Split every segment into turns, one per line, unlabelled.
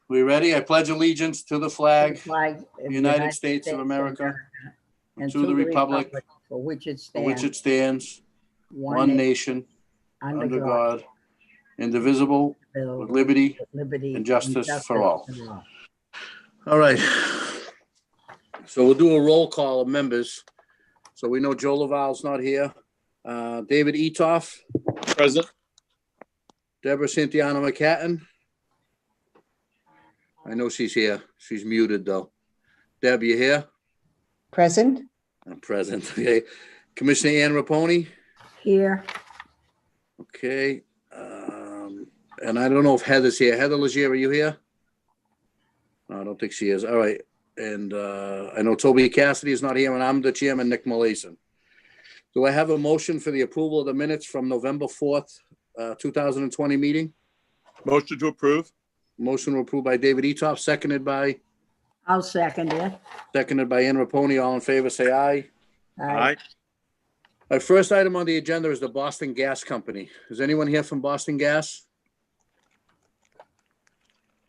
We ready? I pledge allegiance to the flag,
flag of the
United States of America,
and
to the republic
for which it
for which
stands,
it stands, one nation, under God, indivisible, with liberty and justice for all. All right. So we'll do a roll call of members. So we know Joe Laval's not here. David Etoff.
Present.
Deborah Santiano McCatton. I know she's here. She's muted though. Deb, you here?
Present.
I'm present. Okay. Commissioner Ann Raponi.
Here.
Okay. And I don't know if Heather's here. Heather Legere, are you here? No, I don't think she is. All right. And I know Toby Cassidy is not here, and I'm the chairman, Nick Molason. Do I have a motion for the approval of the minutes from November 4th, 2020 meeting?
Motion to approve.
Motion approved by David Etoff, seconded by?
I'll second it.
Seconded by Ann Raponi. All in favor, say aye.
Aye.
Our first item on the agenda is the Boston Gas Company. Is anyone here from Boston Gas?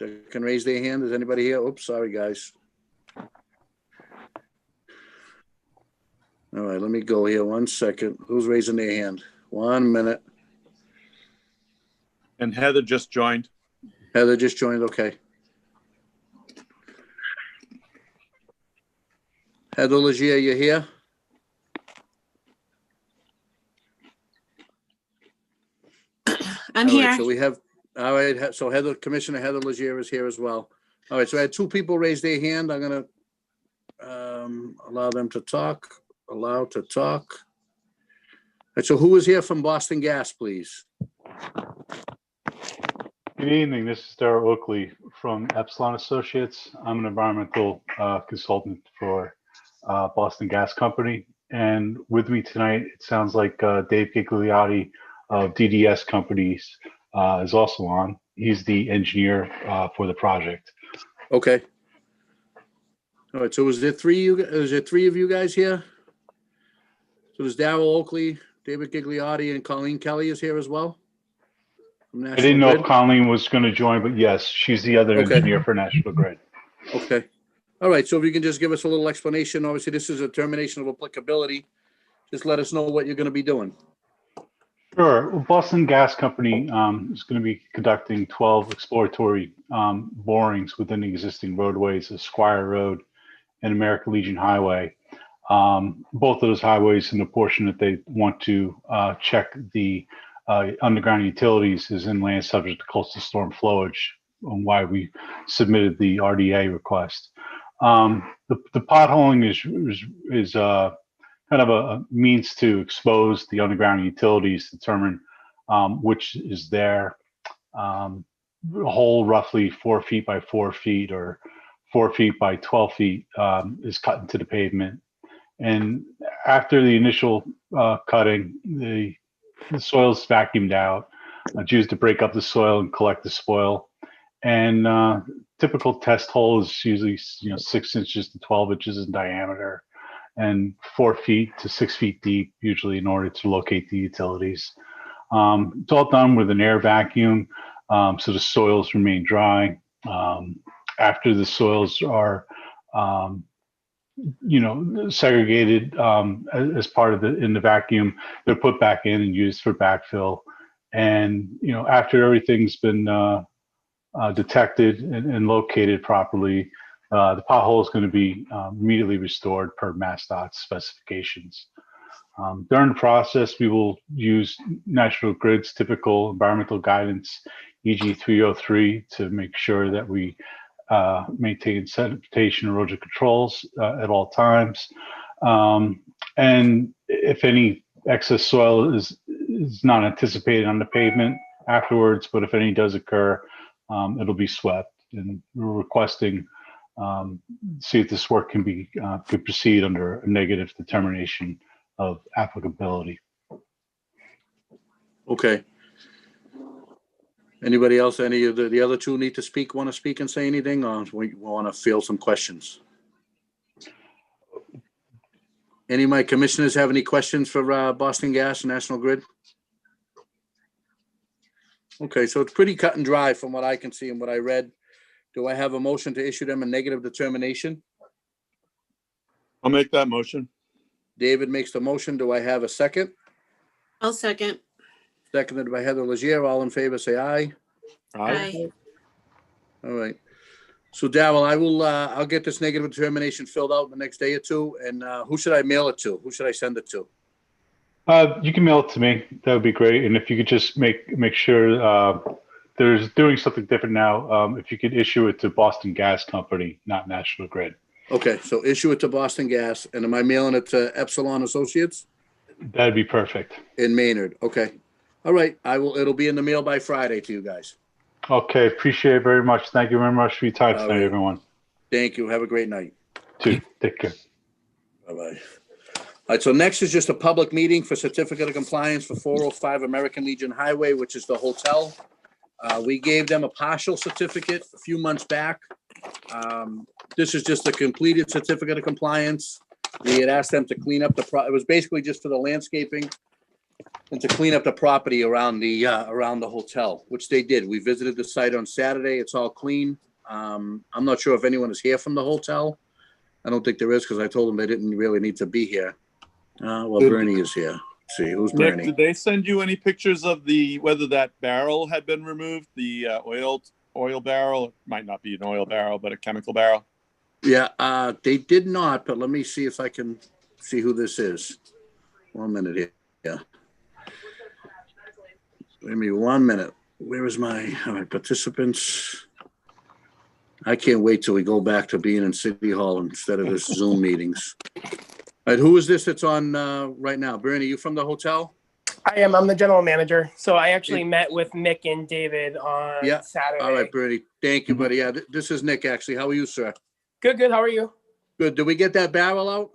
They can raise their hand. Is anybody here? Oops, sorry, guys. All right, let me go here 1 second. Who's raising their hand? 1 minute.
And Heather just joined.
Heather just joined, okay. Heather Legere, you here?
I'm
All right,
here.
so we have, all right, so Heather, Commissioner Heather Legere is here as well. All right, so I had two people raise their hand. I'm gonna allow them to talk, allowed to talk. All right, so who is here from Boston Gas, please?
Good evening. This is Darrell Oakley from Epsilon Associates. I'm an environmental consultant for Boston Gas Company. And with me tonight, it sounds like Dave Gigliotti of DDS Companies is also on. He's the engineer for the project.
Okay. All right, so is there three of you guys here? So there's Darrell Oakley, David Gigliotti, and Colleen Kelly is here as well?
I didn't know if Colleen was going to join, but yes, she's the other engineer for National Grid.
Okay. All right, so if you can just give us a little explanation. Obviously, this is a termination of applicability. Just let us know what you're going to be doing.
Sure. Well, Boston Gas Company is going to be conducting 12 exploratory borings within the existing roadways of Squire Road and American Legion Highway. Both of those highways, in the portion that they want to check the underground utilities, is inland subject to coastal storm flowage, on why we submitted the RDA request. The potholing is kind of a means to expose the underground utilities, determine which is there. A hole roughly 4 feet by 4 feet or 4 feet by 12 feet is cut into the pavement. And after the initial cutting, the soil is vacuumed out. It's used to break up the soil and collect the spoil. And typical test hole is usually 6 inches to 12 inches in diameter and 4 feet to 6 feet deep, usually, in order to locate the utilities. It's all done with an air vacuum, so the soils remain dry. After the soils are segregated as part of in the vacuum, they're put back in and used for backfill. And after everything's been detected and located properly, the pothole is going to be immediately restored per MassDOT's specifications. During the process, we will use National Grid's typical environmental guidance, EG 303, to make sure that we maintain sedimentation erosion controls at all times. And if any excess soil is not anticipated on the pavement afterwards, but if any does occur, it'll be swept. And we're requesting see if this work could proceed under a negative determination of applicability.
Okay. Anybody else, any of the other two want to speak and say anything, or we want to field some questions? Any of my commissioners have any questions for Boston Gas and National Grid? Okay, so it's pretty cut and dry from what I can see and what I read. Do I have a motion to issue them a negative determination?
I'll make that motion.
David makes the motion. Do I have a second?
I'll second.
Seconded by Heather Legere. All in favor, say aye.
Aye.
All right. So Darrell, I'll get this negative determination filled out the next day or two. And who should I mail it to? Who should I send it to?
You can mail it to me. That would be great. And if you could just make sure there's doing something different now. If you could issue it to Boston Gas Company, not National Grid.
Okay, so issue it to Boston Gas. And am I mailing it to Epsilon Associates
That'd be perfect.
in Maynard? Okay. All right. It'll be in the mail by Friday to you guys.
Okay, appreciate it very much. Thank you very much for your time
All
tonight,
right.
everyone.
Thank you. Have a great night.
Too. Take care.
Bye-bye. All right, so next is just a public meeting for certificate of compliance for 405 American Legion Highway, which is the hotel. We gave them a partial certificate a few months back. This is just a completed certificate of compliance. We had asked them to clean up it was basically just for the landscaping and to clean up the property around the hotel, which they did. We visited the site on Saturday. It's all clean. I'm not sure if anyone is here from the hotel. I don't think there is because I told them they didn't really need to be here. Well, Bernie is here. Let's see, who's
Nick,
Bernie?
did they send you any pictures of whether that barrel had been removed? The oil barrel? It might not be an oil barrel, but a chemical barrel.
Yeah, they did not, but let me see if I can see who this is. 1 minute here. Yeah. Give me 1 minute. Where is all right, participants? I can't wait till we go back to being in City Hall instead of this Zoom meetings. All right, who is this that's on right now? Bernie, you from the hotel?
I am. I'm the general manager. So I actually met with Nick and David on
Yeah.
Saturday.
All right, Bernie. Thank you, buddy. Yeah, this is Nick, actually. How are you, sir?
Good, good. How are you?
Good. Did we get that barrel out?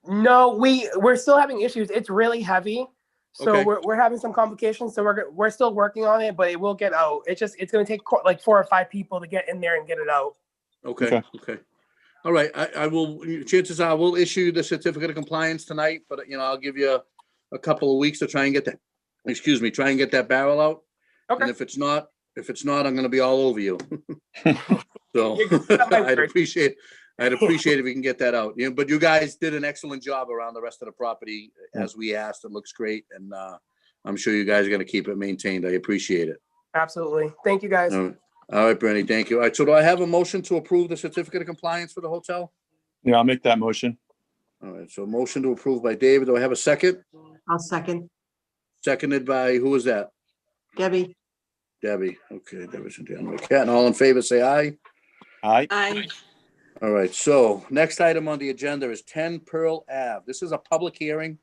No, we're still having issues. It's really heavy. So
Okay.
we're having some complications. So we're still working on it, but it will get out. It's going to take like 4 or 5 people to get in there and get it out.
Okay. All right. I will, chances are we'll issue the certificate of compliance tonight, but I'll give you a couple of weeks to try and get that barrel out.
Okay.
And if it's not, I'm going to be all over you. So
You're good. Not my
I'd
word.
appreciate if we can get that out. But you guys did an excellent job around the rest of the property as we asked. It looks great. And I'm sure you guys are going to keep it maintained. I appreciate it.
Absolutely. Thank you, guys.
All right, Bernie, thank you. All right, so do I have a motion to approve the certificate of compliance for the hotel?
Yeah, I'll make that motion.
All right, so motion to approve by David. Do I have a second?
I'll second.
Seconded by, who was that?
Debbie,
Debbie. Okay, Debbie's in there. Cat, and all in favor, say aye.
Aye.
Aye.
All right, so next item on the agenda is 10 Pearl Ave. This is a public hearing.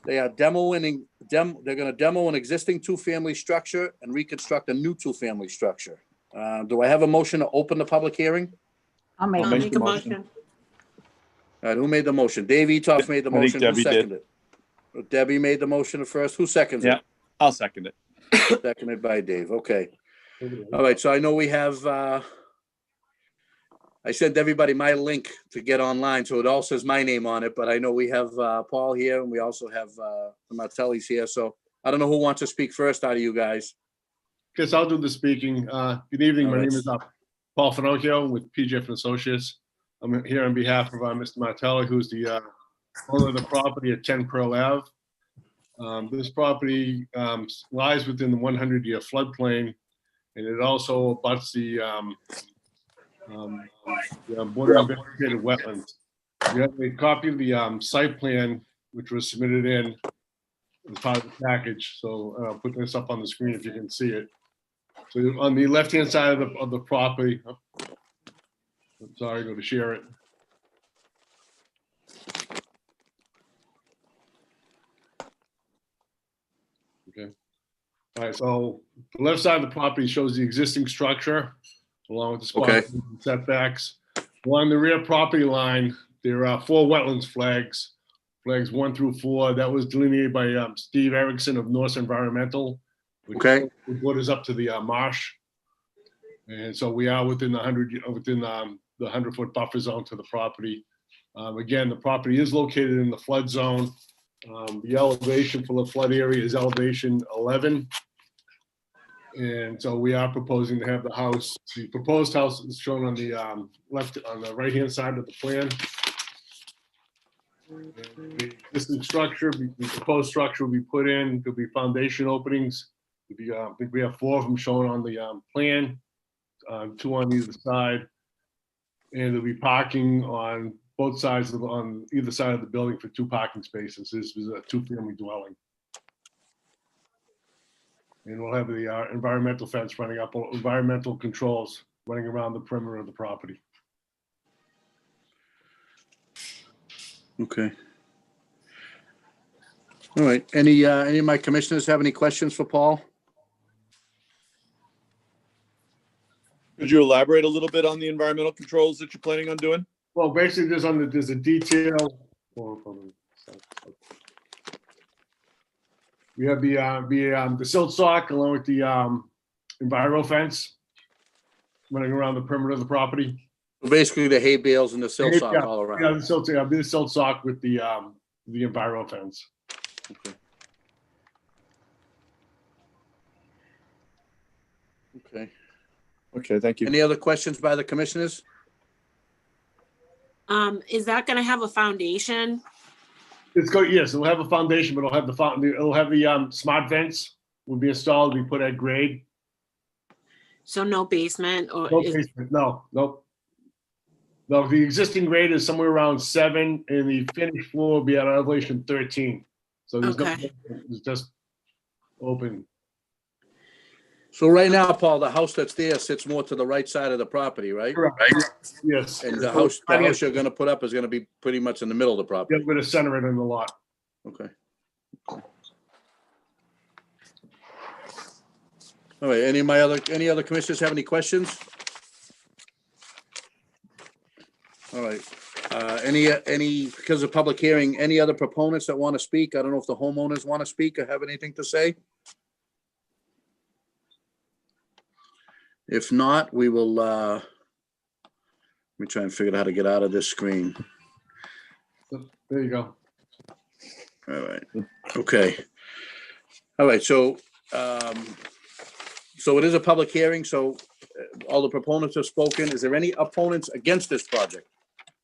They are they're going to demo an existing 2-family structure and reconstruct a new 2-family structure. Do I have a motion to open the public hearing?
I'll make
I'll
I'll
it.
make a motion.
All right, who made the motion? Dave Etoff made the
I think
motion. Who
Debbie did.
seconded it? Debbie made the motion first. Who seconds it?
Yeah. I'll second it.
Seconded by Dave. Okay. All right. So I know we have, I sent everybody my link to get online. So it all says my name on it, but I know we have Paul here and we also have the Martellis here. So I don't know who wants to speak first out of you guys.
Guess I'll do the speaking. Good evening.
All
My
right.
name is Paul Finocchio with PJF and Associates. I'm here on behalf of Mr. Martelli, who's the owner of the property at 10 Pearl Ave. This property lies within the 100-year floodplain, and it also abuts the border of vegetated wetlands. We have a copy of the site plan, which was submitted in as part of the package. So I'll put this up on the screen if you can see it. So on the left-hand side of the property, I'm sorry, go to share it. Okay. All right, so the left side of the property shows the existing structure along with the spot
Okay.
setbacks. Along the rear property line, there are 4 wetlands flags, flags 1 through 4. That was delineated by Steve Erickson of Norse Environmental, which
Okay.
borders up to the marsh. And so we are within the 100-foot buffer zone to the property. Again, the property is located in the flood zone. The elevation for the flood area is elevation 11. And so we are proposing to have the proposed house is shown on the on the right-hand side of the plan. And the existing structure, the proposed structure will be put in, there'll be foundation openings. I think we have 4 of them shown on the plan, 2 on either side. And there'll be parking on both sides on either side of the building for 2 parking spaces. This is a 2-family dwelling. And we'll have the environmental fence running up, environmental controls running around the perimeter of the property.
Okay. All right. Any of my commissioners have any questions for Paul?
Could you elaborate a little bit on the environmental controls that you're planning on doing?
Well, basically, there's a detail. We have the silt sock along with the enviro fence running around the perimeter of the property.
Basically, the hay bales and the silt sock
Yeah,
all
Yeah,
around.
the silt sock with the enviro fence.
Okay. Okay.
Okay, thank you.
Any other questions by the commissioners?
Is that gonna have a foundation?
Yes, it'll have a foundation, but it'll have the smart vents will be installed, be put at grade.
So no basement or
No basement, no, nope. No, the existing grade is somewhere around 7 and the finished floor will be at elevation 13. So there's no,
Okay.
it's just open.
So right now, Paul, the house that's there sits more to the right side of the property, right?
Correct. Yes.
And the house you're gonna put up is gonna be pretty much in the middle of the
Yeah,
property.
we're gonna center it in the lot.
Okay. All right, any other commissioners have any questions? All right, because of public hearing, any other proponents that want to speak? I don't know if the homeowners want to speak or have anything to say? If not, we will, let me try and figure out how to get out of this screen.
There you go.
All right, okay. All right, so it is a public hearing, so all the proponents have spoken. Is there any opponents against this project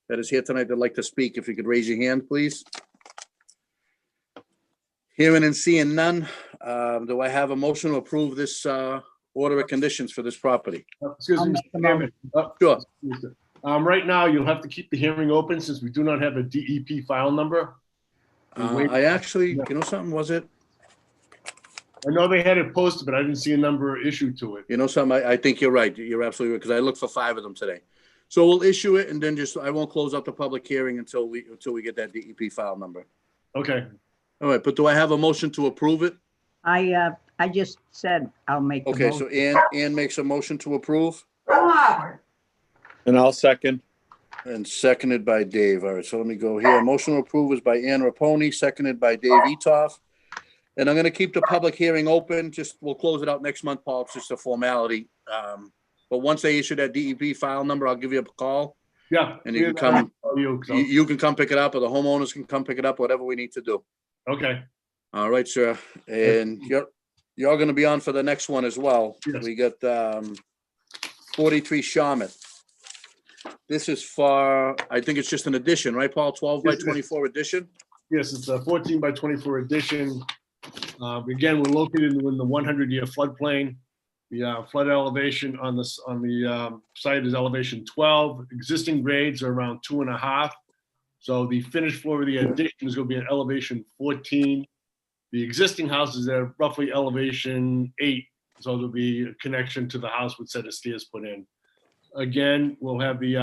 that is here tonight that'd like to speak? If you could raise your hand, please. Hearing and seeing none, do I have a motion to approve this order of conditions for this property?
Excuse
I'll
me,
make the
Mr. Chairman.
Sure.
Right now, you'll have to keep the hearing open since we do not have a DEP file number.
I actually, you know something, was it?
I know they had it posted, but I didn't see a number issued to it.
You know something, I think you're right. You're absolutely right, because I looked for 5 of them today. So we'll issue it and then I won't close out the public hearing until we get that DEP file number.
Okay,
All right, but do I have a motion to approve it?
I just said I'll make the
Okay, so
motion.
Ann makes a motion to approve
And I'll second.
and seconded by Dave. All right, so let me go here. Motion to approve is by Ann Raponi, seconded by Dave Etoff. And I'm gonna keep the public hearing open. We'll close it out next month, Paul. It's just a formality. But once they issue that DEP file number, I'll give you a call.
yeah.
And you can come-
You, so-
You can come pick it up, or the homeowners can come pick it up, whatever we need to do.
Okay,
All right, sir. And you're gonna be on for the next one as well.
Yes.
We got 43 Shawmut. This is for, I think it's just an addition, right, Paul? 12 by
Yes, it is.
24 addition?
yes, it's a 14 by 24 addition. Again, we're located in the 100-year floodplain. The flood elevation on the site is elevation 12. Existing grades are around 2.5. So the finished floor of the addition is going to be at elevation 14. The existing house is at roughly elevation 8. So there'll be a connection to the house with a set of stairs put in. Again, we'll have the,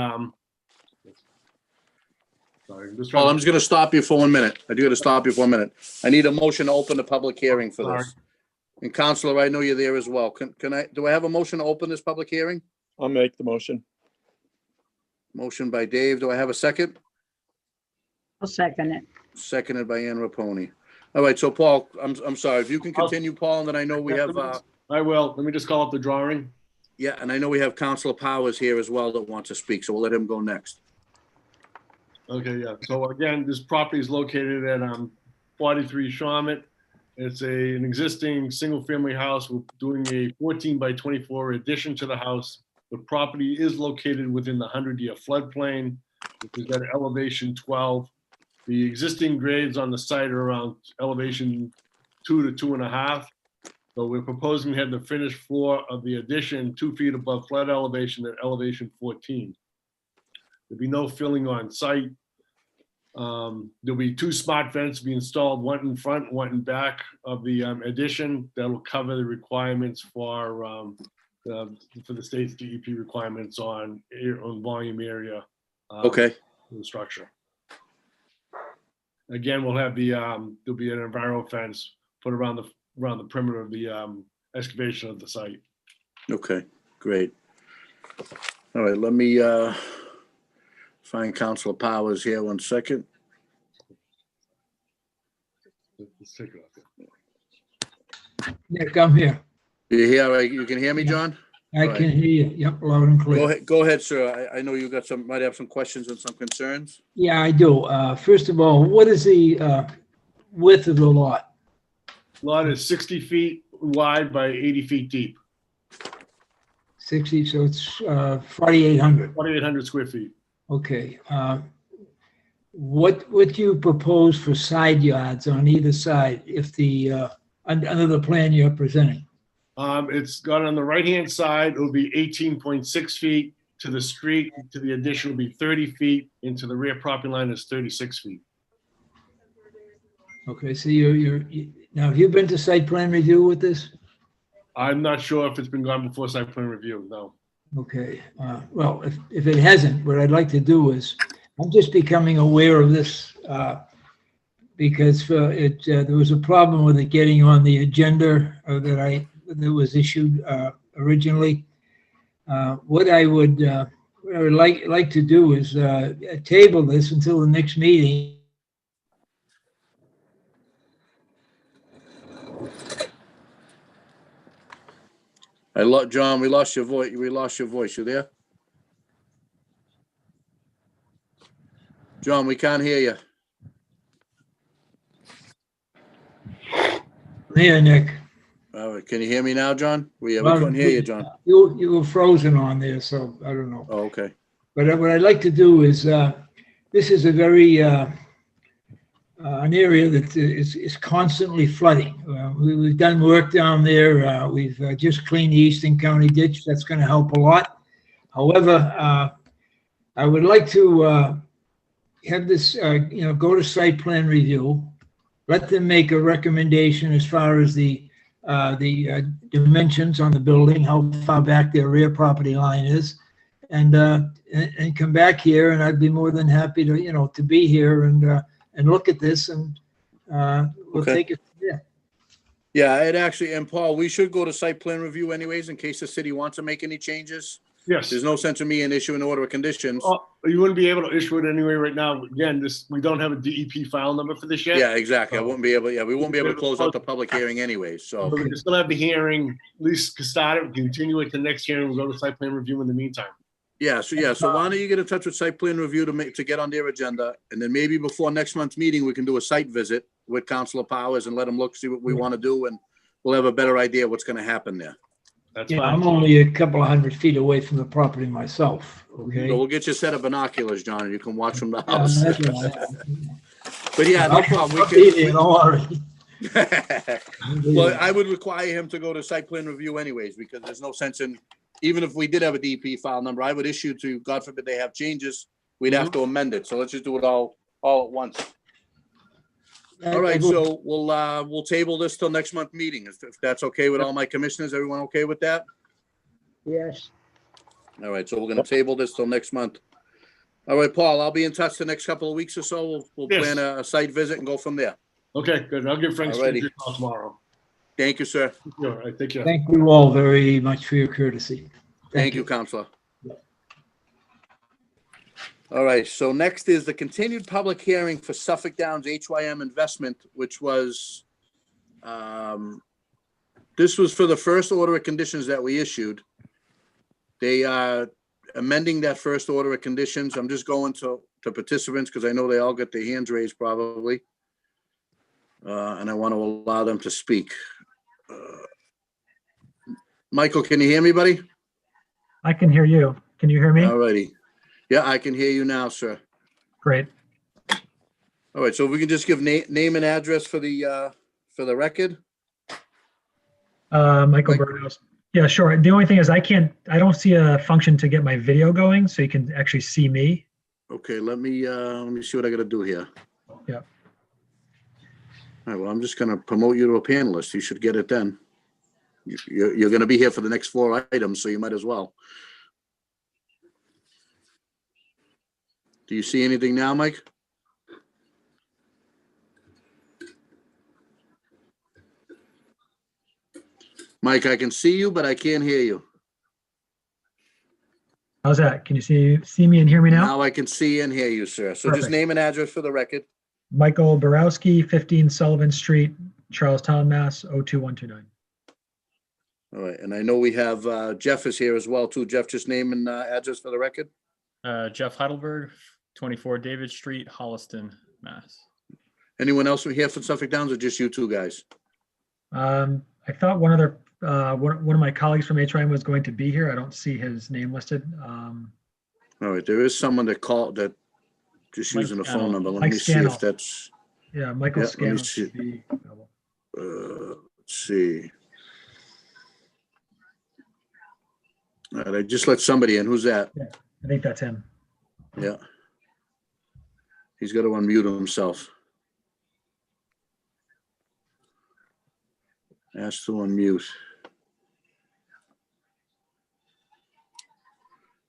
sorry, I'm just trying
Paul,
to-
I'm just gonna stop you for 1 minute. I do gotta stop you for 1 minute. I need a motion to open the public hearing for this. And Counselor, I know you're there as well. Do I have a motion to open this public hearing?
I'll make the motion.
Motion by Dave. Do I have a second?
I'll second it.
Seconded by Ann Raponi. All right, so Paul, I'm sorry, if you can continue, Paul, and then I know we have,
I will. Let me just call up the drawing.
yeah, and I know we have Counselor Powers here as well that wants to speak, so we'll let him go next.
Okay, yeah. So again, this property is located at 43 Shawmut. It's an existing single-family house. We're doing a 14 by 24 addition to the house. The property is located within the 100-year floodplain, which is at elevation 12. The existing grades on the site are around elevation 2 to 2.5. So we're proposing to have the finished floor of the addition 2 feet above flood elevation at elevation 14. There'll be no filling on site. There'll be 2 smart vents be installed, one in front, one in back of the addition. That'll cover the requirements for the state's DEP requirements on volume area.
Okay,
For the structure. Again, we'll have there'll be an environmental fence put around the perimeter of the excavation of the site.
okay, great. All right, let me find Councilor Powers here 1 second.
Let's take it off.
Nick, I'm here.
You here? You can hear me, John?
I
Right.
can hear you. Yep, loud and clear.
Go ahead, sir. I know you got might have some questions and some concerns.
Yeah, I do. First of all, what is the width of the lot?
Lot is 60 feet wide by 80 feet deep,
60, so it's 4,800.
2,800 square feet.
Okay. What would you propose for side yards on either side if under the plan you're presenting?
It's got on the right-hand side, it'll be 18.6 feet to the street, to the addition will be 30 feet, into the rear property line is 36 feet.
Okay, so now have you been to site plan review with this?
I'm not sure if it's been gone before site plan review, no.
Okay, well, if it hasn't, what I'd like to do is, I'm just becoming aware of this because there was a problem with it getting on the agenda that was issued originally. What I would like to do is table this until the next meeting.
John, we lost your voice. We lost your voice. You there? John, we can't hear you.
There, Nick.
All right, can you hear me now, John? We couldn't hear you, John.
You were frozen on there, so I don't know.
Oh, okay.
But what I'd like to do is, this is a very, an area that is constantly flooding. We've done work down there. We've just cleaned the Eastern County ditch. That's going to help a lot. However, I would like to have this, go to site plan review. Let them make a recommendation as far as the dimensions on the building, how far back their rear property line is, and come back here, and I'd be more than happy to, to be here and look at this, and we'll
Okay.
take it from there.
Yeah, it actually, and Paul, we should go to site plan review anyways, in case the city wants to make any changes.
Yes.
There's no sense of me in issuing order of conditions.
Oh, you wouldn't be able to issue it anyway right now. Again, we don't have a DEP file number for this yet.
Yeah, exactly. We won't be able to close out the public hearing anyways, so.
But we can still have the hearing, at least start it, continue it to next hearing, we'll go to site plan review in the meantime.
So why don't you get in touch with site plan review to get on their agenda, and then maybe before next month's meeting, we can do a site visit with Councilor Powers and let them look, see what we want to do, and we'll have a better idea what's going to happen there.
That's
Yeah,
fine.
I'm only a couple of 100 feet away from the property myself, okay?
So we'll get you a set of binoculars, John, and you can watch from the house.
That's all right.
But yeah, no problem.
I'll be there, don't worry.
Well, I would require him to go to site plan review anyways, because there's no sense in, even if we did have a DP file number, I would issue to, God forbid they have changes, we'd have to amend it. So let's just do it all at once. All right, so we'll table this till next month meeting, if that's okay with all my commissioners. Everyone okay with that?
Yes.
All right, so we're gonna table this till next month. All right, Paul, I'll be in touch the next couple of weeks or so. We'll
Yes.
plan a site visit and go from there.
Okay, good. I'll give Frank
Alrighty.
a call tomorrow.
Thank you, sir.
All right, take care.
Thank you all very much for your courtesy.
Thank you, Counselor. All right, so next is the continued public hearing for Suffolk Downs HYM investment, which was, this was for the first order of conditions that we issued. They are amending that first order of conditions. I'm just going to participants because I know they all got their hands raised probably. and I want to allow them to speak. Michael, can you hear me, buddy?
I can hear you. Can you hear me?
All righty. Yeah, I can hear you now, sir.
Great.
All right, so if we can just give name and address for the record.
Michael
Mike-
Burgos. Yeah, sure. The only thing is I don't see a function to get my video going so you can actually see me.
Okay, let me see what I gotta do here.
Yeah.
All right, well, I'm just gonna promote you to a panelist. You should get it then. You're gonna be here for the next 4 items, so you might as well. Do you see anything now, Mike? Mike, I can see you, but I can't hear you.
How's that? Can you see me and hear me now?
Now I can see and hear you, sir. So just
Perfect.
name and address for the record.
Michael Borowski, 15 Sullivan Street, Charlestown, Mass. 02129.
All right, and I know we have Jeff is here as well, too. Jeff, just name and address for the record.
Jeff Heidelberg, 24 David Street, Holliston, Mass.
Anyone else here from Suffolk Downs or just you two guys?
I thought one of my colleagues from HRM was going to be here. I don't see his name listed.
All right, there is someone that called that just
Mike
using a phone
Scannell.
number. Let
Mike
me see if
Scannell.
that's,
Yeah, Michael
Yeah, let me
Scannell
see.
should be available.
let's see. All right, I just let somebody in. Who's that?
I think that's him.
Yeah. He's got to unmute himself. Ask to unmute.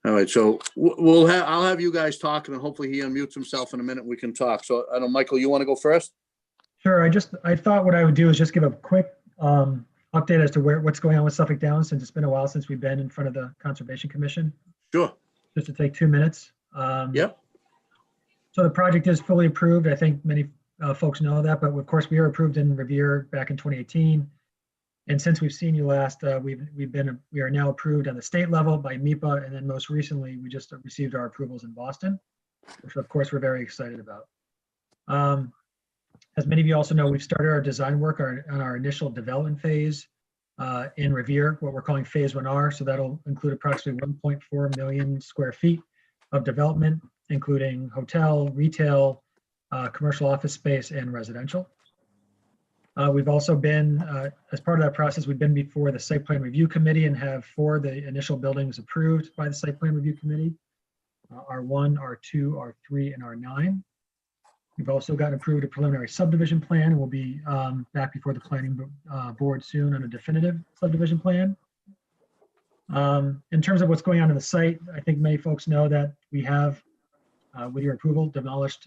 All right, so I'll have you guys talking and hopefully he unmutes himself in a minute. We can talk. So I don't know, Michael, you want to go first?
Sure. I thought what I would do is just give a quick update as to what's going on with Suffolk Downs, since it's been a while since we've been in front of the Conservation Commission,
Sure.
just to take 2 minutes.
Yep.
So the project is fully approved. I think many folks know that, but of course we are approved in Revere back in 2018. And since we've seen you last, we are now approved on the state level by MIPA, and then most recently we just received our approvals in Boston, which of course we're very excited about. As many of you also know, we've started our design work on our initial development phase in Revere, what we're calling Phase 1R. So that'll include approximately 1.4 million square feet of development, including hotel, retail, commercial office space, and residential. We've also been, as part of that process, we've been before the Site Plan Review Committee and have 4 of the initial buildings approved by the Site Plan Review Committee, R1, R2, R3, and R9. We've also gotten approved a preliminary subdivision plan, and we'll be back before the planning board soon on a definitive subdivision plan. In terms of what's going on in the site, I think many folks know that we have, with your approval, demolished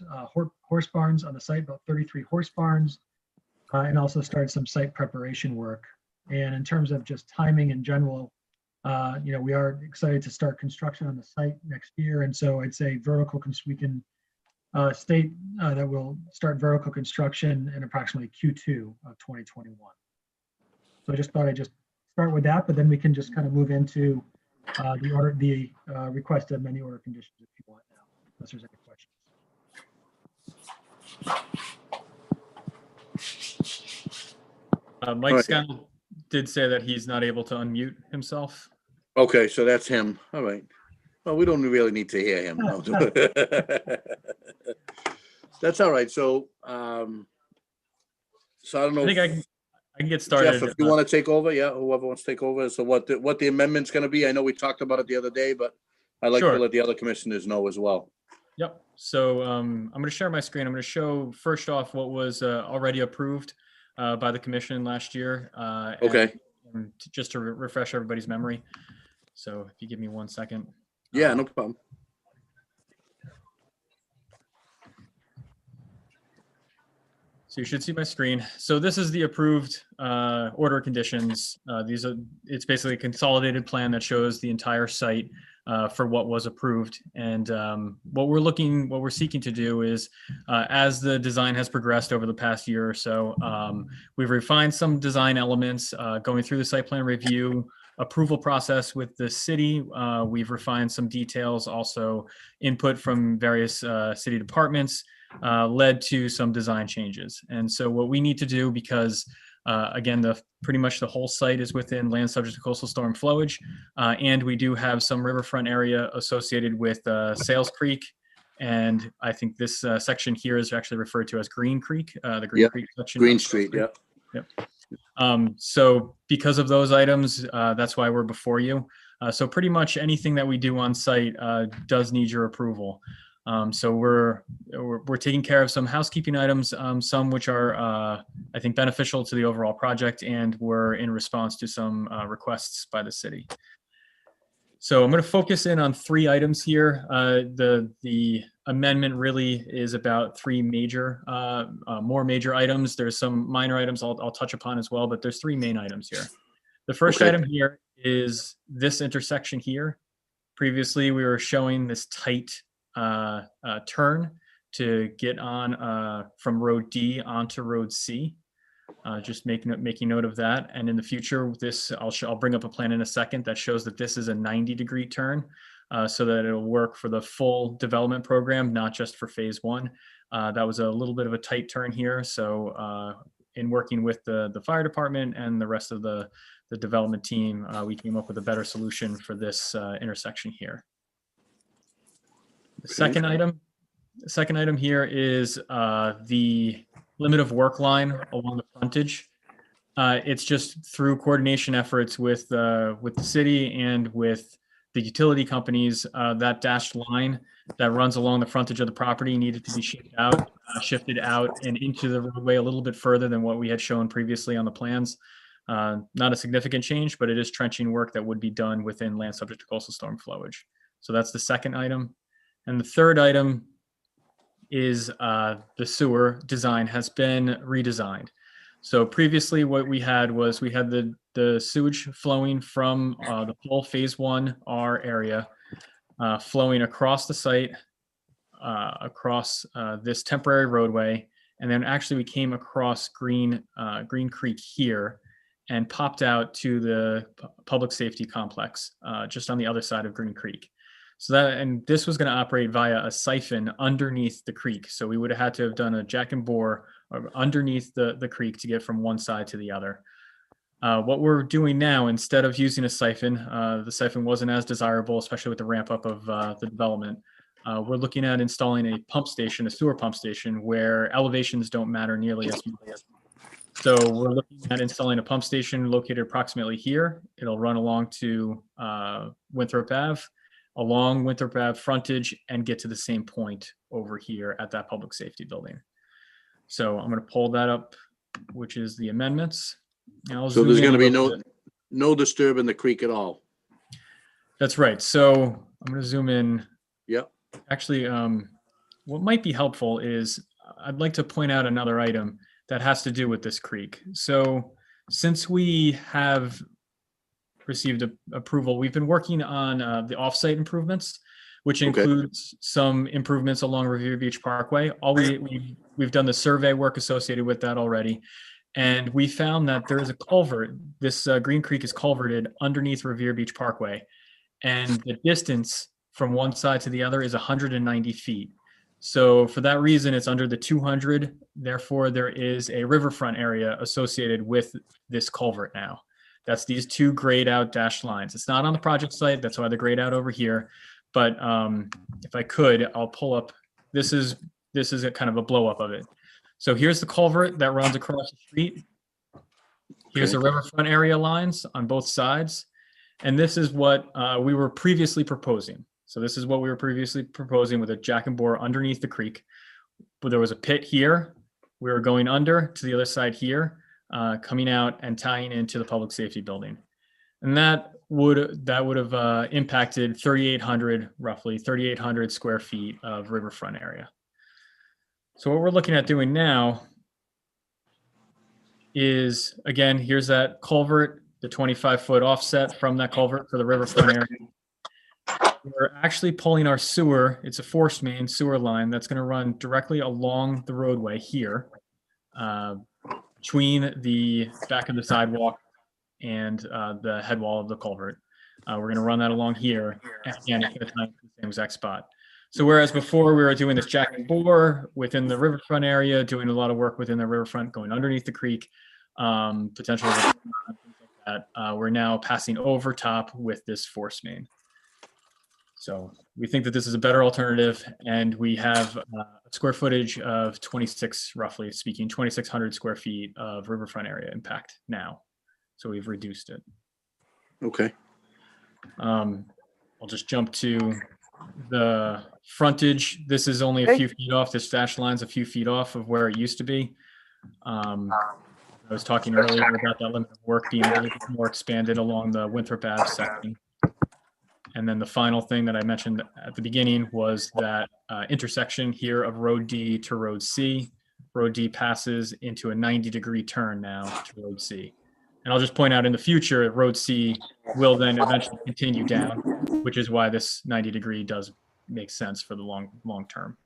horse barns on the site, about 33 horse barns, and also started some site preparation work. And in terms of just timing in general, we are excited to start construction on the site next year. And so I'd say we can state that we'll start vertical construction in approximately Q2 of 2021. So I just thought I'd just start with that, but then we can just kind of move into the request of many order conditions if you want now, unless there's any questions.
Mike
Right.
Scannell did say that he's not able to unmute himself.
Okay, so that's him. All right. Well, we don't really need to hear him. No. That's all right. So, so I don't know.
I think I can get started.
Jeff, if you want to take over, yeah, whoever wants to take over. So what the amendment's going to be? I know we talked about it the other day, but I'd like
Sure.
to let the other commissioners know as well.
Yep. So I'm going to share my screen. I'm going to show first off what was already approved by the commission last year.
Okay.
And just to refresh everybody's memory. So if you give me 1 second.
Yeah, no problem.
So you should see my screen. So this is the approved order conditions. It's basically a consolidated plan that shows the entire site for what was approved. And what we're seeking to do is, as the design has progressed over the past year or so, we've refined some design elements, going through the site plan review approval process with the city. We've refined some details, also input from various city departments. led to some design changes. And so what we need to do, because again, pretty much the whole site is within land subject to coastal storm flowage, and we do have some riverfront area associated with Sales Creek. And I think this section here is actually referred to as Green Creek, the Green
Yep.
Creek section.
Green Street, yeah.
Yep. So because of those items, that's why we're before you. So pretty much anything that we do on site does need your approval. So we're taking care of some housekeeping items, some which are I think beneficial to the overall project, and we're in response to some requests by the city. So I'm going to focus in on 3 items here. The amendment really is about 3 major, more major items. There's some minor items I'll touch upon as well, but there's 3 main items here. The first
Okay.
item here is this intersection here. Previously, we were showing this tight turn to get on from Road D onto Road C. Just making note of that. And in the future, I'll bring up a plan in a second that shows that this is a 90-degree turn, so that it'll work for the full development program, not just for phase 1. That was a little bit of a tight turn here. So in working with the fire department and the rest of the development team, we came up with a better solution for this intersection here. The second item here is the limit of work line along the frontage. It's just through coordination efforts with the city and with the utility companies, that dashed line that runs along the frontage of the property needed to be shifted out and into the roadway a little bit further than what we had shown previously on the plans. Not a significant change, but it is trenching work that would be done within land subject to coastal storm flowage. So that's the second item. And the third item is the sewer design has been redesigned. So previously what we had was the sewage flowing from the full phase 1R area, flowing across the site, across this temporary roadway. And then actually we came across Green Creek here and popped out to the public safety complex, just on the other side of Green Creek. And this was going to operate via a siphon underneath the creek. So we would have had to have done a jack and bore underneath the creek to get from one side to the other. What we're doing now, instead of using a siphon, the siphon wasn't as desirable, especially with the ramp up of the development. We're looking at installing a pump station, a sewer pump station, where elevations don't matter nearly as much. So we're looking at installing a pump station located approximately here. It'll run along to Winthrop Ave, along Winthrop Ave frontage, and get to the same point over here at that public safety building. So I'm going to pull that up, which is the amendments.
So there's going to be no disturbing the creek at all.
That's right. So I'm going to zoom in.
Yep.
Actually, what might be helpful is I'd like to point out another item that has to do with this creek. So since we have received approval, we've been working on the offsite improvements, which includes some improvements along Revere Beach Parkway. We've done the survey work associated with that already. And we found that there is a culvert. This Green Creek is culverted underneath Revere Beach Parkway. And the distance from one side to the other is 190 feet. So for that reason, it's under the 200. Therefore, there is a riverfront area associated with this culvert now. That's these 2 grayed out dashed lines. It's not on the project site. That's why they're grayed out over here. But if I could, I'll pull up. This is a kind of a blow up of it. So here's the culvert that runs across the street. Here's the riverfront area lines on both sides. And this is what we were previously proposing. So this is what we were previously proposing with a jack and bore underneath the creek. But there was a pit here. We were going under to the other side here, coming out and tying into the public safety building. And that would have impacted roughly 3,800 square feet of riverfront area. So what we're looking at doing now is, again, here's that culvert, the 25-foot offset from that culvert for the riverfront area. We're actually pulling our sewer. It's a force main sewer line that's going to run directly along the roadway here, between the back of the sidewalk and the head wall of the culvert. We're going to run that along here, and again, it's going to tie to the same exact spot. So whereas before we were doing this jack and bore within the riverfront area, doing a lot of work within the riverfront, going underneath the creek, potentially things like that, we're now passing over top with this force main. So we think that this is a better alternative, and we have a square footage of 26, roughly speaking, 2,600 square feet of riverfront area impact now. So we've reduced it.
Okay.
I'll just jump to the frontage. This is only a few feet off. This dash line's a few feet off of where it used to be. I was talking earlier about that limit of work being a little bit more expanded along the Winthrop Ave section. And then the final thing that I mentioned at the beginning was that intersection here of Road D to Road C. Road D passes into a 90-degree turn now to Road C. And I'll just point out in the future, Road C will then eventually continue down, which is why this 90-degree does make sense for the long term.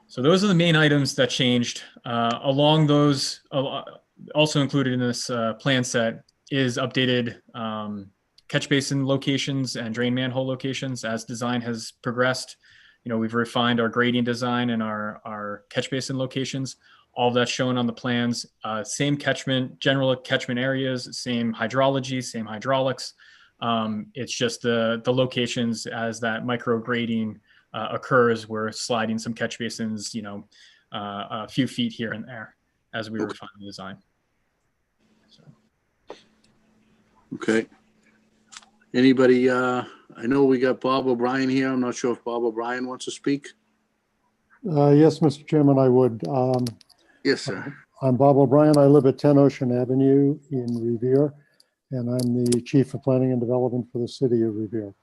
So those are the main items that changed. Along those, also included in this plan set is updated catch basin locations and drain manhole locations as design has progressed. You know, we've refined our grading design and our catch basin locations. All of that's shown on the plans. Same catchment, general catchment areas, same hydrology, same hydraulics. It's just the locations as that micro grading occurs, we're sliding some catch basins, you know, a few feet here and there as we refine the design. So.
Okay. Anybody, I know we got Bob O'Brien here. I'm not sure if Bob O'Brien wants to speak.
Yes, Mr. Chairman, I would.
Yes, sir.
I'm Bob O'Brien. I live at 10 Ocean Avenue in Revere, and I'm the Chief of Planning and Development for the City of Revere.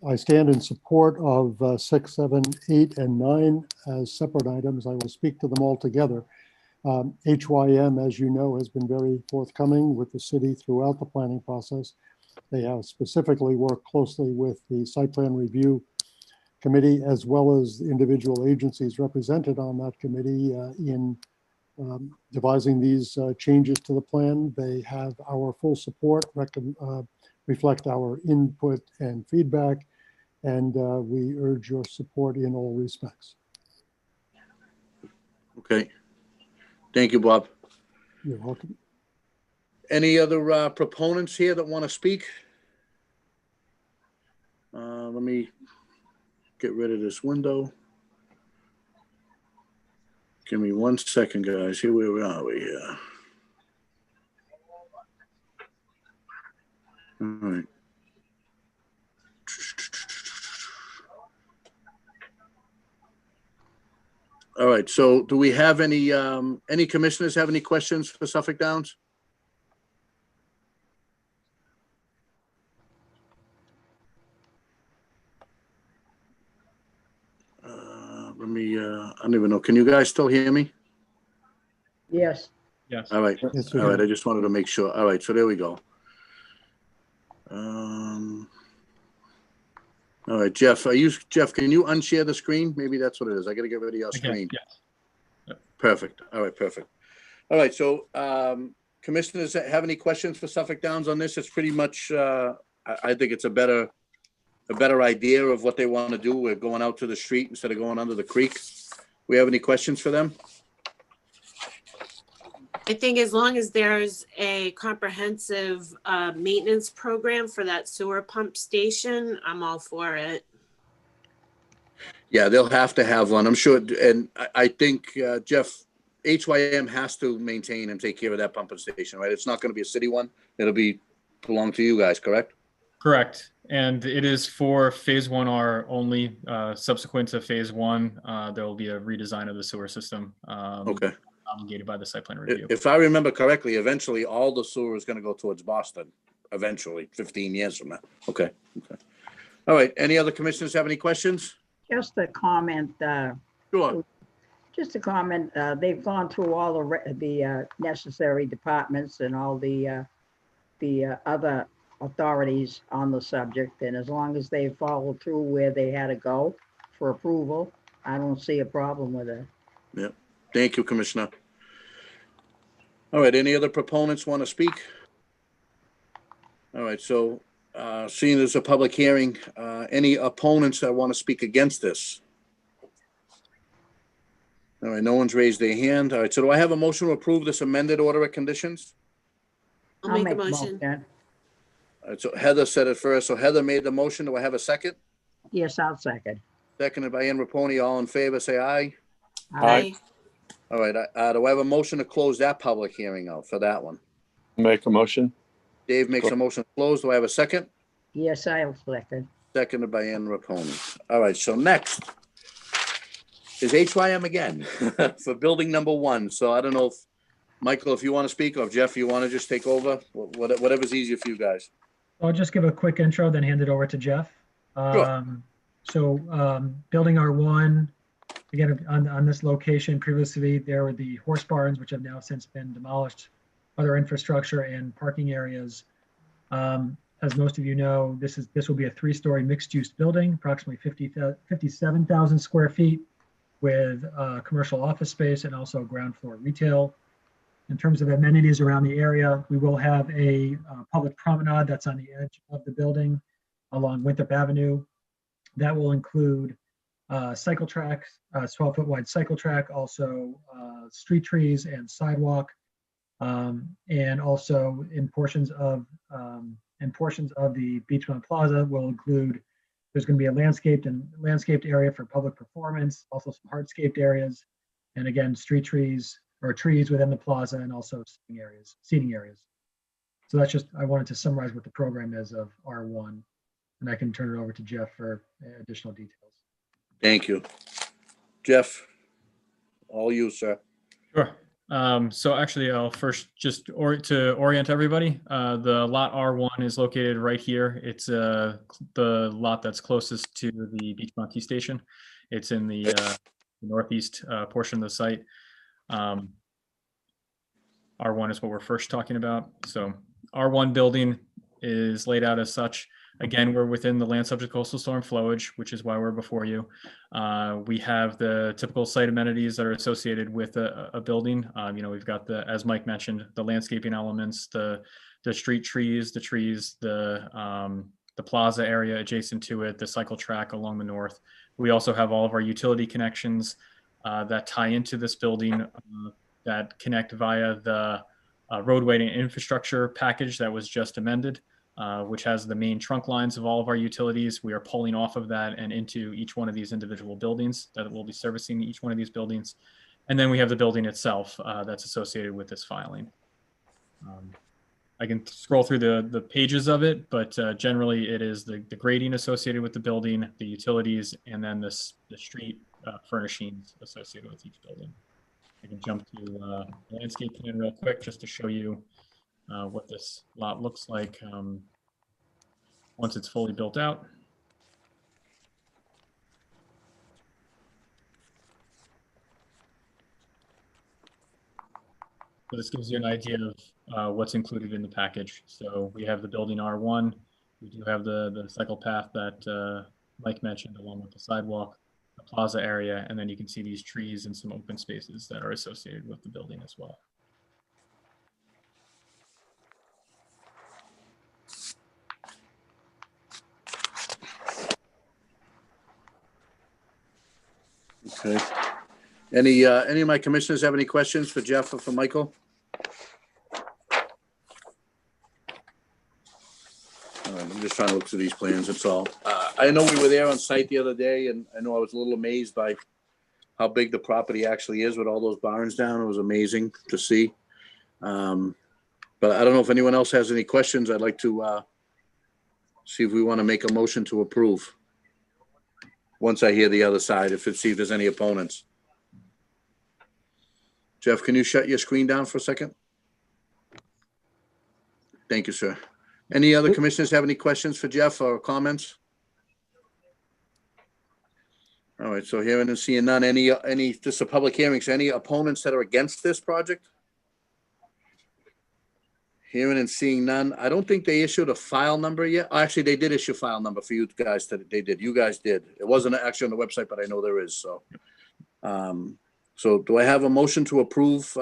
I stand in support of 6, 7, 8, and 9 as separate items. I will speak to them all together. HYM, as you know, has been very forthcoming with the city throughout the planning process. They have specifically worked closely with the site plan review committee, as well as the individual agencies represented on that committee in devising these changes to the plan. They have our full support, reflect our input and feedback, and we urge your support in all respects.
Okay. Thank you, Bob.
You're welcome.
Any other proponents here that want to speak? Let me get rid of this window. Give me 1 second, guys. Here we are. All right. All right. So do we have any commissioners have any questions for Suffolk Downs? Let me, I don't even know. Can you guys still hear me?
Yes.
Yes.
All right.
Yes,
All right. I just wanted to make sure. All right. So there we go. All right, Jeff, Jeff, can you unshare the screen? Maybe that's what it is. I got to get rid of your screen.
Yes. Yep.
Perfect. All right, perfect. All right, so commissioners have any questions for Suffolk Downs on this? It's pretty much, I think it's a better idea of what they want to do. We're going out to the street instead of going under the creek. We have any questions for them?
I think as long as there's a comprehensive maintenance program for that sewer pump station, I'm all for it.
Yeah, they'll have to have one, I'm sure. And I think, Jeff, HYM has to maintain and take care of that pumping station, right? It's not going to be a city one. It'll belong to you guys, correct?
Correct. And it is for phase 1R only. Subsequent to phase 1, there will be a redesign of the sewer system.
Okay.
Obligated by the site plan review.
If I remember correctly, eventually all the sewer is going to go towards Boston, eventually, 15 years from now. Okay. Okay. All right. Any other commissioners have any questions?
Just a comment.
Sure.
Just a comment. They've gone through all the necessary departments and all the other authorities on the subject. And as long as they followed through where they had to go for approval, I don't see a problem with it.
Yeah. Thank you, Commissioner. All right. Any other proponents want to speak? All right. So Seeing there's a public hearing, any opponents that want to speak against this? All right, no one's raised their hand. All right, so do I have a motion to approve this amended order of conditions?
I'll make a motion.
All right, so Heather said it first. So Heather made the motion. Do I have a second?
Yes, I'll second.
Seconded by Ann Raponi. All in favor, say aye.
Aye.
All right, do I have a motion to close that public hearing out for that one?
Make a motion.
Dave makes a motion to close. Do I have a second?
Yes, I'll second.
Seconded by Ann Raponi. All right, so next is HYM again for building number 1. So I don't know if, Michael, if you want to speak, or if Jeff, you want to just take over, whatever's easier for you guys.
I'll just give a quick intro, then hand it over to Jeff.
Sure.
Building R1, again, on this location, previously there were the horse barns, which have now since been demolished, other infrastructure and parking areas. As most of you know, this will be a 3-story mixed-use building, approximately 57,000 square feet, with commercial office space and also ground floor retail. In terms of amenities around the area, we will have a public promenade that's on the edge of the building along Winthrop Avenue. That will include cycle tracks, 12-foot wide cycle track, also street trees and sidewalk, and also in portions of the Beachmont Plaza will include. There's going to be a landscaped area for public performance, also some hardscaped areas, and again, street trees or trees within the plaza, and also seating areas. So that's just, I wanted to summarize what the program is of R1, and I can turn it over to Jeff for additional details.
Thank you. Jeff, all you, sir.
Sure. So actually, I'll first just to orient everybody. The lot R1 is located right here. It's the lot that's closest to the Beachmont T station. It's in the northeast portion of the site. R1 is what we're first talking about. So R1 building is laid out as such. Again, we're within the land subject coastal storm flowage, which is why we're before you. We have the typical site amenities that are associated with a building. We've got as Mike mentioned, the landscaping elements, the street trees, the plaza area adjacent to it, the cycle track along the north. We also have all of our utility connections that tie into this building that connect via the roadway and infrastructure package that was just amended. Which has the main trunk lines of all of our utilities. We are pulling off of that and into each one of these individual buildings that will be servicing each one of these buildings. And then we have the building itself that's associated with this filing. I can scroll through the pages of it, but generally it is the grading associated with the building, the utilities, and then the street furnishings associated with each building. I can jump to landscaping in real quick just to show you what this lot looks like once it's fully built out. So this gives you an idea of what's included in the package. So we have the building R1. We do have the cycle path that Mike mentioned along with the sidewalk, the plaza area, and then you can see these trees and some open spaces that are associated with the building as well.
Okay. Any of my commissioners have any questions for Jeff or for Michael? All right, I'm just trying to look through these plans, that's all. I know we were there on site the other day, and I know I was a little amazed by how big the property actually is with all those barns down. It was amazing to see. But I don't know if anyone else has any questions. I'd like to see if we want to make a motion to approve. Once I hear the other side, see if there's any opponents. Jeff, can you shut your screen down for a second? Thank you, sir. Any other commissioners have any questions for Jeff or comments? All right, so hearing and seeing none, this is a public hearing, so any opponents that are against this project? Hearing and seeing none. I don't think they issued a file number yet. Actually, they did issue a file number for you guys. They did. You guys did. It wasn't actually on the website, but I know there is. So, so do I have a motion to approve?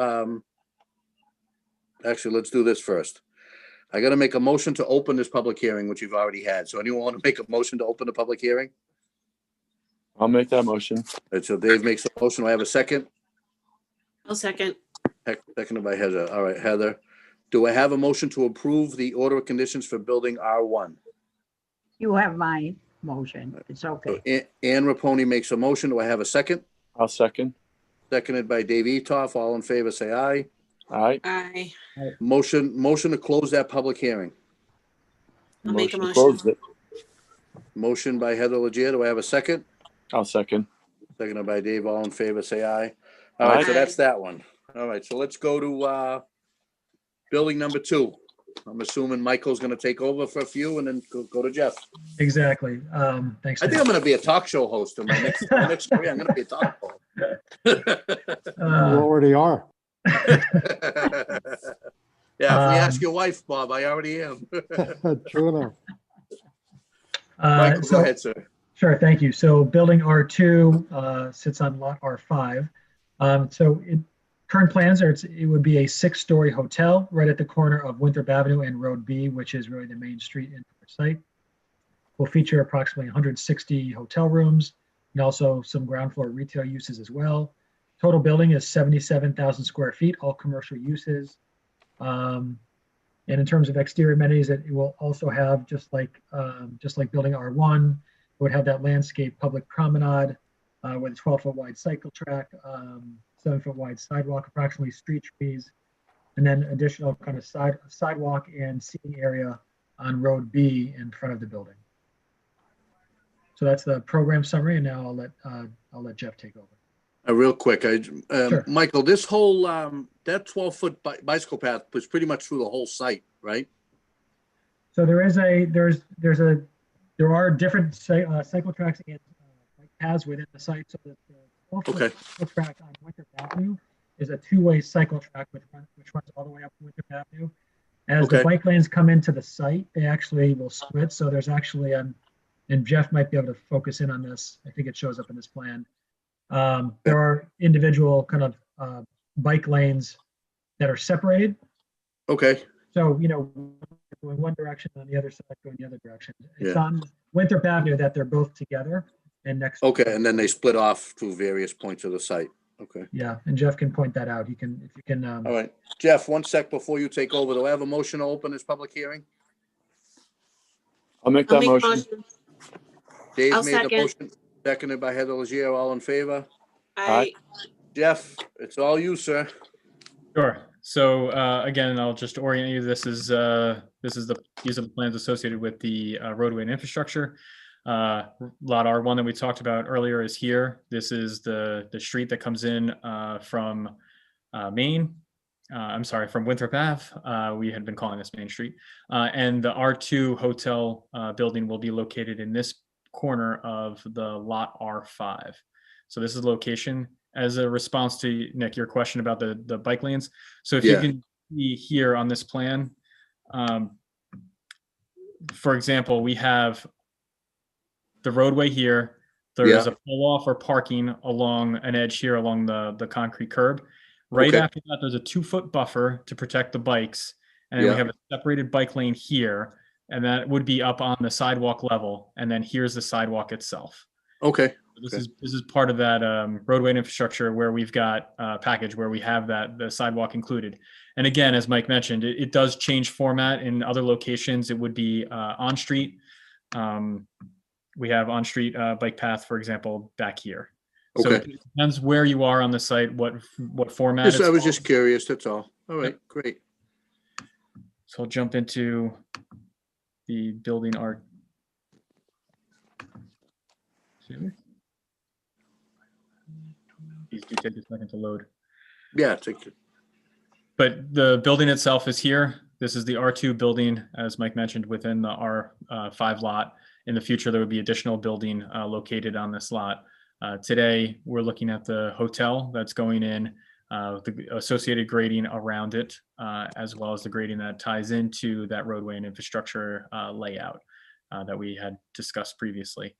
Actually, let's do this first. I gotta make a motion to open this public hearing, which you've already had. So anyone want to make a motion to open the public hearing?
I'll make that motion.
And so Dave makes a motion. Do I have a second?
I'll second.
Seconded by Heather. All right, Heather. Do I have a motion to approve the order of conditions for building R1?
You have my motion. It's okay.
Ann Raponi makes a motion. Do I have a second?
I'll second.
Seconded by Dave Etoff. All in favor, say aye.
Aye.
Aye.
Motion to close that public hearing.
I'll make a
to
motion.
close it.
Motion by Heather Legere. Do I have a second?
I'll second.
Seconded by Dave. All in favor, say aye. All right, so
Aye.
that's that one. All right, so let's go to building number 2. I'm assuming Michael's gonna take over for a few and then go to Jeff.
Exactly. Thanks.
I think
Dave.
I'm gonna be a talk show host in my next career. I'm gonna be a talk show.
You already are.
Yeah, if we ask your wife, Bob, I already am.
True enough.
Michael,
So-
go ahead, sir.
Sure, thank you. So building R2 sits on lot R5. Current plans are it would be a 6-story hotel right at the corner of Winthrop Avenue and Road B, which is really the main street in our site. Will feature approximately 160 hotel rooms and also some ground floor retail uses as well. Total building is 77,000 square feet, all commercial uses. And in terms of exterior amenities, it will also have just like building R1. It would have that landscape public promenade with a 12-foot wide cycle track, 7-foot wide sidewalk, approximately street trees, and then additional kind of sidewalk and seating area on Road B in front of the building. So that's the program summary, and now I'll let Jeff take over.
Real quick,
Sure.
Michael, this whole that 12-foot bicycle path was pretty much through the whole site, right?
So there are different cycle tracks and bike paths within the site. So that the 12-foot
Okay.
cycle track on Winthrop Avenue is a 2-way cycle track which runs all the way up Winthrop Avenue. As the
Okay.
bike lanes come into the site, they actually will split. So there's actually and Jeff might be able to focus in on this. I think it shows up in this plan. There are individual kind of bike lanes that are separated.
Okay.
So, go in one direction, on the other side, go in the other direction. It's
Yeah.
on Winthrop Avenue that they're both together and next.
Okay, and then they split off to various points of the site. Okay.
Yeah, and Jeff can point that out. If you can.
All right. Jeff, one sec before you take over. Do I have a motion to open this public hearing?
I'll make
I'll
that
make a
motion.
motion.
Dave
I'll
made the
second.
motion, seconded by Heather Legere. All in favor?
Aye.
Jeff, it's all you, sir.
Sure. So again, I'll just orient you. These are the plans associated with the roadway and infrastructure. Lot R1 that we talked about earlier is here. This is the street that comes in from Main. I'm sorry, from Winthrop Ave. We had been calling this Main Street. And the R2 hotel building will be located in this corner of the lot R5. So this is the location. As a response to Nick, your question about the bike lanes. So if you
Yeah.
can see here on this plan, for example, we have the roadway here. There is
Yeah.
a pull off or parking along an edge here along the concrete curb. Right
Okay.
after that, there's a 2-foot buffer to protect the bikes. And then
Yeah.
we have a separated bike lane here, and that would be up on the sidewalk level. And then here's the sidewalk itself.
Okay.
This
Okay.
is part of that roadway and infrastructure where we've got a package where we have the sidewalk included. And again, as Mike mentioned, it does change format. In other locations, it would be on street. We have on street bike path, for example, back here. So
Okay.
it depends where you are on the site, what format.
I
it's
was
on.
just curious, that's all. All right, great.
So I'll jump into the building art. These do take a second to load.
Yeah, thank you.
But the building itself is here. This is the R2 building, as Mike mentioned, within the R5 lot. In the future, there would be additional building located on this lot. Today, we're looking at the hotel that's going in, the associated grading around it, as well as the grading that ties into that roadway and infrastructure layout that we had discussed previously.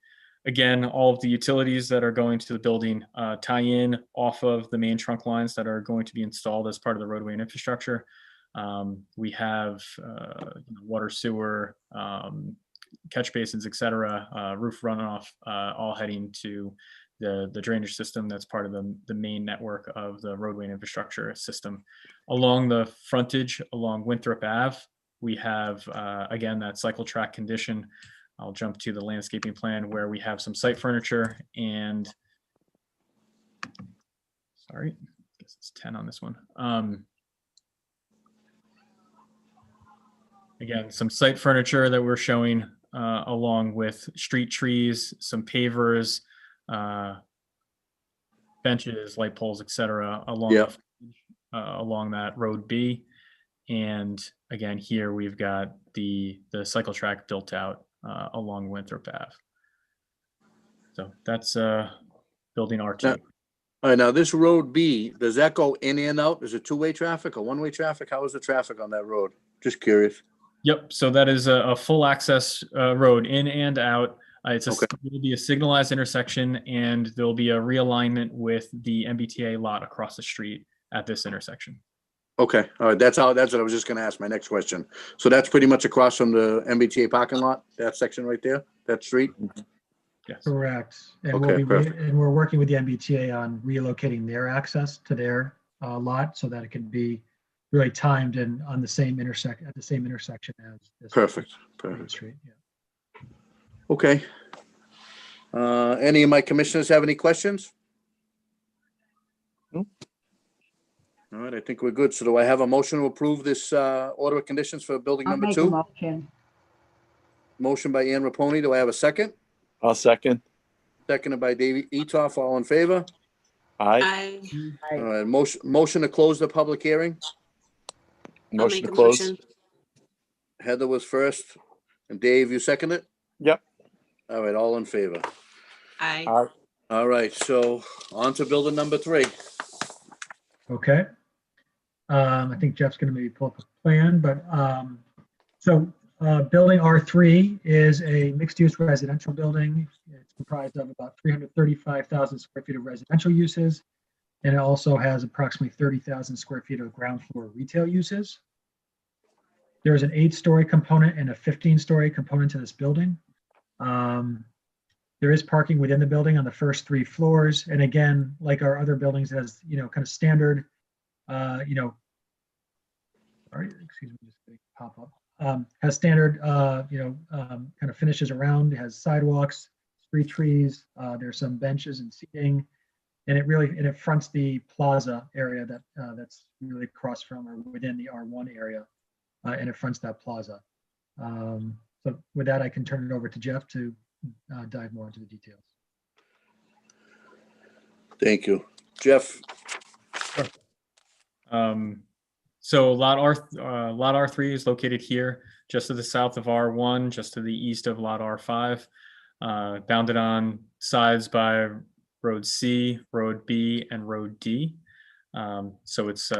Again, all of the utilities that are going to the building tie in off of the main trunk lines that are going to be installed as part of the roadway and infrastructure. We have water, sewer, catch basins, etc., roof runoff, all heading to the drainage system that's part of the main network of the roadway and infrastructure system. Along the frontage, along Winthrop Ave, we have, again, that cycle track condition. I'll jump to the landscaping plan where we have some site furniture and, sorry, I guess it's 10 on this one. Again, some site furniture that we're showing along with street trees, some pavers, benches, light poles, etc., along along that road B. And again, here we've got the cycle track built out along Winthrop Ave. So that's building R2.
All right, now this road B, does that go in and out? Is it two-way traffic or one-way traffic? How is the traffic on that road? Just curious.
Yep. So that is a full access road in and out. It'll be a signalized intersection, and there'll be a realignment with the MBTA lot across the street at this intersection.
Okay, all right, that's what I was just gonna ask, my next question. So that's pretty much across from the MBTA parking lot, that section right there, that street?
Yes.
Correct. And
Okay, perfect.
we're working with the MBTA on relocating their access to their lot so that it can be really timed and on the same intersection as this.
Perfect.
Street. Yeah.
Okay. Any of my commissioners have any questions?
No.
All right, I think we're good. So do I have a motion to approve this order of conditions for building
I'll
number
make a
2?
motion.
Motion by Ann Raponi. Do I have a second?
I'll second.
Seconded by David Etoff. All in favor?
Aye.
All right, motion to close the public hearing.
I'll
Motion
make
to
a
close.
motion.
Heather was first. And Dave, you second it?
Yep.
All right, all in favor.
Aye.
Aye.
All right, so on to building number 3.
Okay. I think Jeff's going to maybe pull up a plan, but building R3 is a mixed-use residential building. It's comprised of about 335,000 square feet of residential uses, and it also has approximately 30,000 square feet of ground floor retail uses. There's an 8-story component and a 15-story component to this building. There is parking within the building on the first 3 floors, and again, like our other buildings, it has kind of standard, sorry, excuse me, just pop up. Has standard, kind of finishes around. It has sidewalks, street trees. There's some benches and seating, and it fronts the plaza area that's really across from or within the R1 area, and it fronts that plaza. So with that, I can turn it over to Jeff to dive more into the details.
Thank you. Jeff?
So lot R3 is located here, just to the south of R1, just to the east of lot R5, bounded on sides by road C, road B, and road D. So it's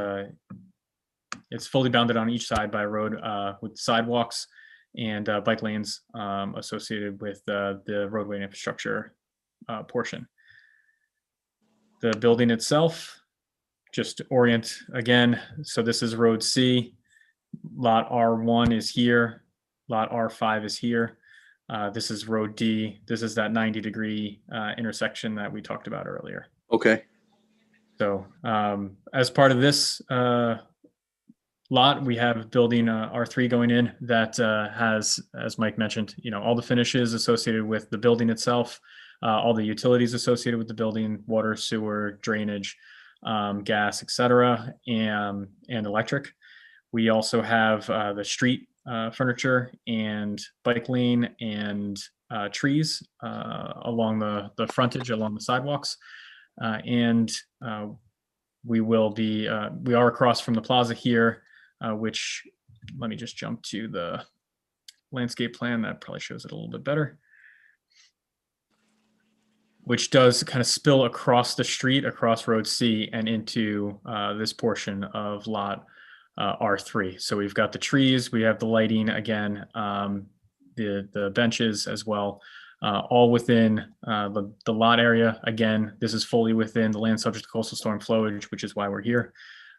fully bounded on each side by a road with sidewalks and bike lanes associated with the roadway and infrastructure portion. The building itself, just orient again. So this is road C. Lot R1 is here. Lot R5 is here. This is road D. This is that 90-degree intersection that we talked about earlier.
Okay.
So as part of this lot, we have building R3 going in that has, as Mike mentioned, all the finishes associated with the building itself, all the utilities associated with the building, water, sewer, drainage, gas, etc., and electric. We also have the street furniture and bike lane and trees along the frontage, along the sidewalks, and we are across from the plaza here, which, let me just jump to the landscape plan that probably shows it a little bit better, which does kind of spill across the street, across road C, and into this portion of lot R3. So we've got the trees, we have the lighting, again, the benches as well, all within the lot area. Again, this is fully within the land subject to coastal storm flowage, which is why we're here.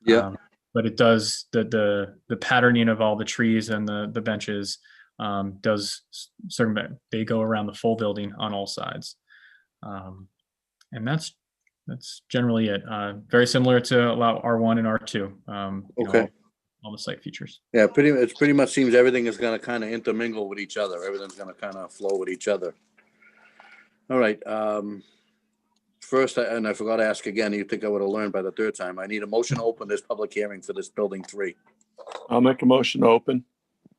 Yeah.
but it does the patterning of all the trees and the benches does certain, they go around the full building on all sides. And that's generally it. Very similar to allow R1 and R2. You know,
Okay.
all the site features.
Yeah, it pretty much seems everything is gonna kind of intermingle with each other. Everything's gonna kind of flow with each other. All right, first, and I forgot to ask again, you think I would have learned by the third time, I need a motion to open this public hearing for this building 3.
I'll make a motion to open.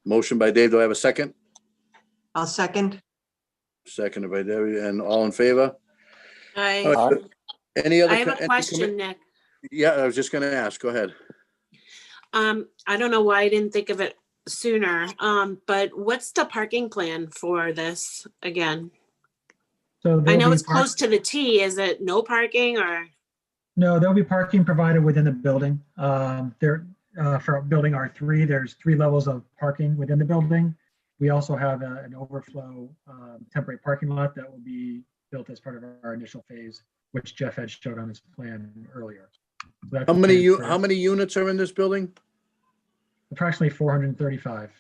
Motion by Dave, do I have a second?
I'll second.
Seconded by Debbie, and all in favor?
I
All right, any other?
I have a
any
question, Nick.
Yeah, I was just gonna ask, go ahead.
I don't know why I didn't think of it sooner, but what's the parking plan for this again?
So
I
there'll
know
be
it's close to the T. Is it no parking or?
No, there'll be parking provided within the building. For building R3, there's 3 levels of parking within the building. We also have an overflow temporary parking lot that will be built as part of our initial phase, which Jeff had showed on his plan earlier. So that's
How
the
many
plan for
how many units are in this building?
Approximately 435.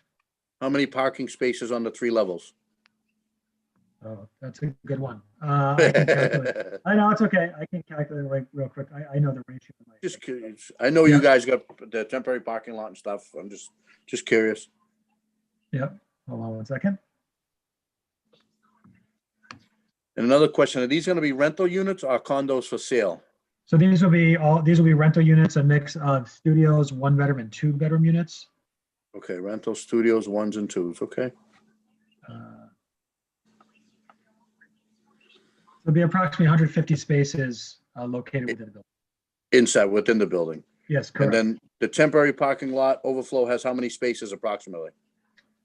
How many parking spaces on the 3 levels?
Oh, that's a good one. I can calculate. I know, it's okay. I can calculate it real quick. I know the ratio.
Just curious. I know you guys got the temporary parking lot and stuff. I'm just curious.
Yep. Hold on one second.
And another question, are these gonna be rental units or condos for sale?
So these will be rental units, a mix of studios, 1-bedroom and 2-bedroom units.
Okay, rental studios, 1s and 2s, okay.
There'll be approximately 150 spaces located within the building.
Inside, within the building.
Yes,
And
correct.
then the temporary parking lot overflow has how many spaces approximately?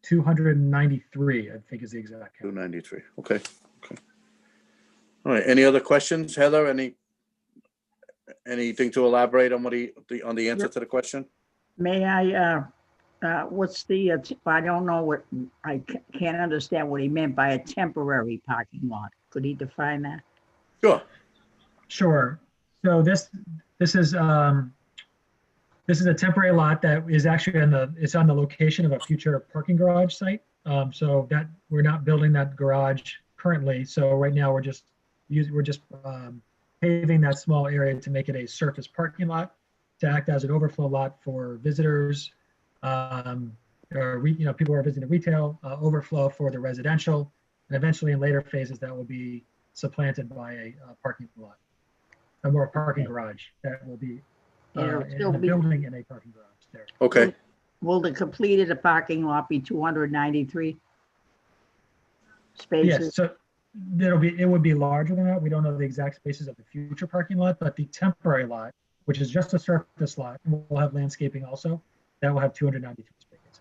293, I think is the exact count.
293, okay. All right, any other questions, Heather? Anything to elaborate on on the answer to the question?
May I, what's the, I don't know what, can't understand what he meant by a temporary parking lot. Could he define that?
Sure.
Sure. So this is a temporary lot that is actually it's on the location of a future parking garage site. So that we're not building that garage currently. So right now we're just paving that small area to make it a surface parking lot to act as an overflow lot for visitors, or people who are visiting retail, overflow for the residential, and eventually in later phases that will be supplanted by a parking lot, a more parking garage that will be in the building in a parking garage there.
Okay.
Will the completed parking lot be 293 spaces?
Yes, so it would be larger than that. We don't know the exact spaces of the future parking lot, but the temporary lot, which is just a surface lot, will have landscaping also. That will have 293 spaces.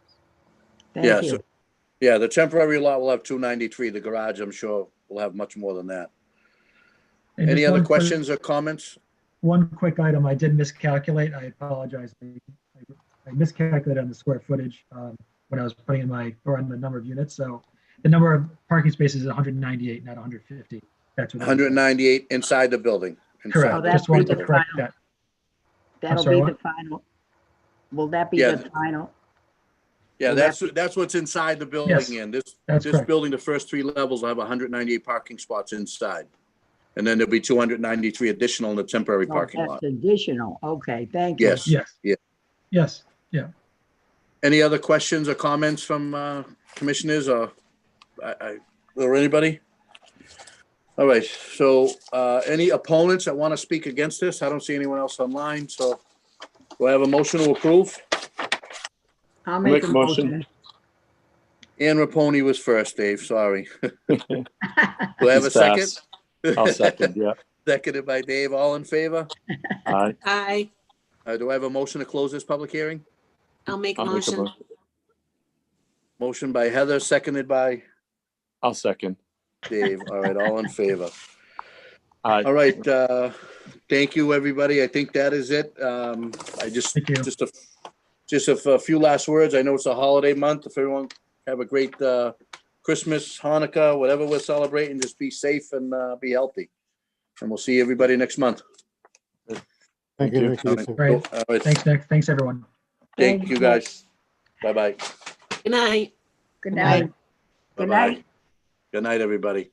Thank you.
Yeah, the temporary lot will have 293. The garage, I'm sure, will have much more than that.
And
Any
just
other
one
questions or comments?
One quick item, I did miscalculate. I apologize. I miscalculated on the square footage when I was putting in on the number of units. So the number of parking spaces is 198, not 150. That's what
198 inside the building.
Correct.
Oh,
Just wanted to
the
correct
final.
that.
That'll
sorry,
be
what?
the final. Will that be
Yeah.
the final?
Yeah,
So
that's what's inside the building.
Yes,
In this
that's correct.
building, the first 3 levels will have 198 parking spots inside. And then there'll be 293 additional in the temporary
Oh,
parking
that's
lot.
additional. Okay, thank you.
Yes.
Yes.
Yeah.
Yes. Yeah.
Any other questions or comments from commissioners or anybody? All right, so any opponents that want to speak against this? I don't see anyone else online, so do I have a motion to approve?
I'll make a motion.
Ann Raponi was first, Dave, sorry. Do I have a
He's
second?
fast. I'll second, yeah.
Seconded by Dave, all in favor?
Aye.
Aye.
Do I have a motion to close this public hearing?
I'll make a
I'll make a
motion.
motion.
Motion by Heather, seconded by
I'll second.
Dave. All right, all in favor.
Aye.
All right, thank you, everybody. I think that is it. I just,
Thank you.
just a few last words. I know it's a holiday month. If everyone have a great Christmas, Hanukkah, whatever we're celebrating, just be safe and be healthy. And we'll see everybody next month.
Thank you. Nick. You too.
Right.
All right.
Thanks, Nick. Thanks, everyone.
Thank you, guys. Bye-bye.
Good night.
Good night.
Bye-bye. Good night, everybody.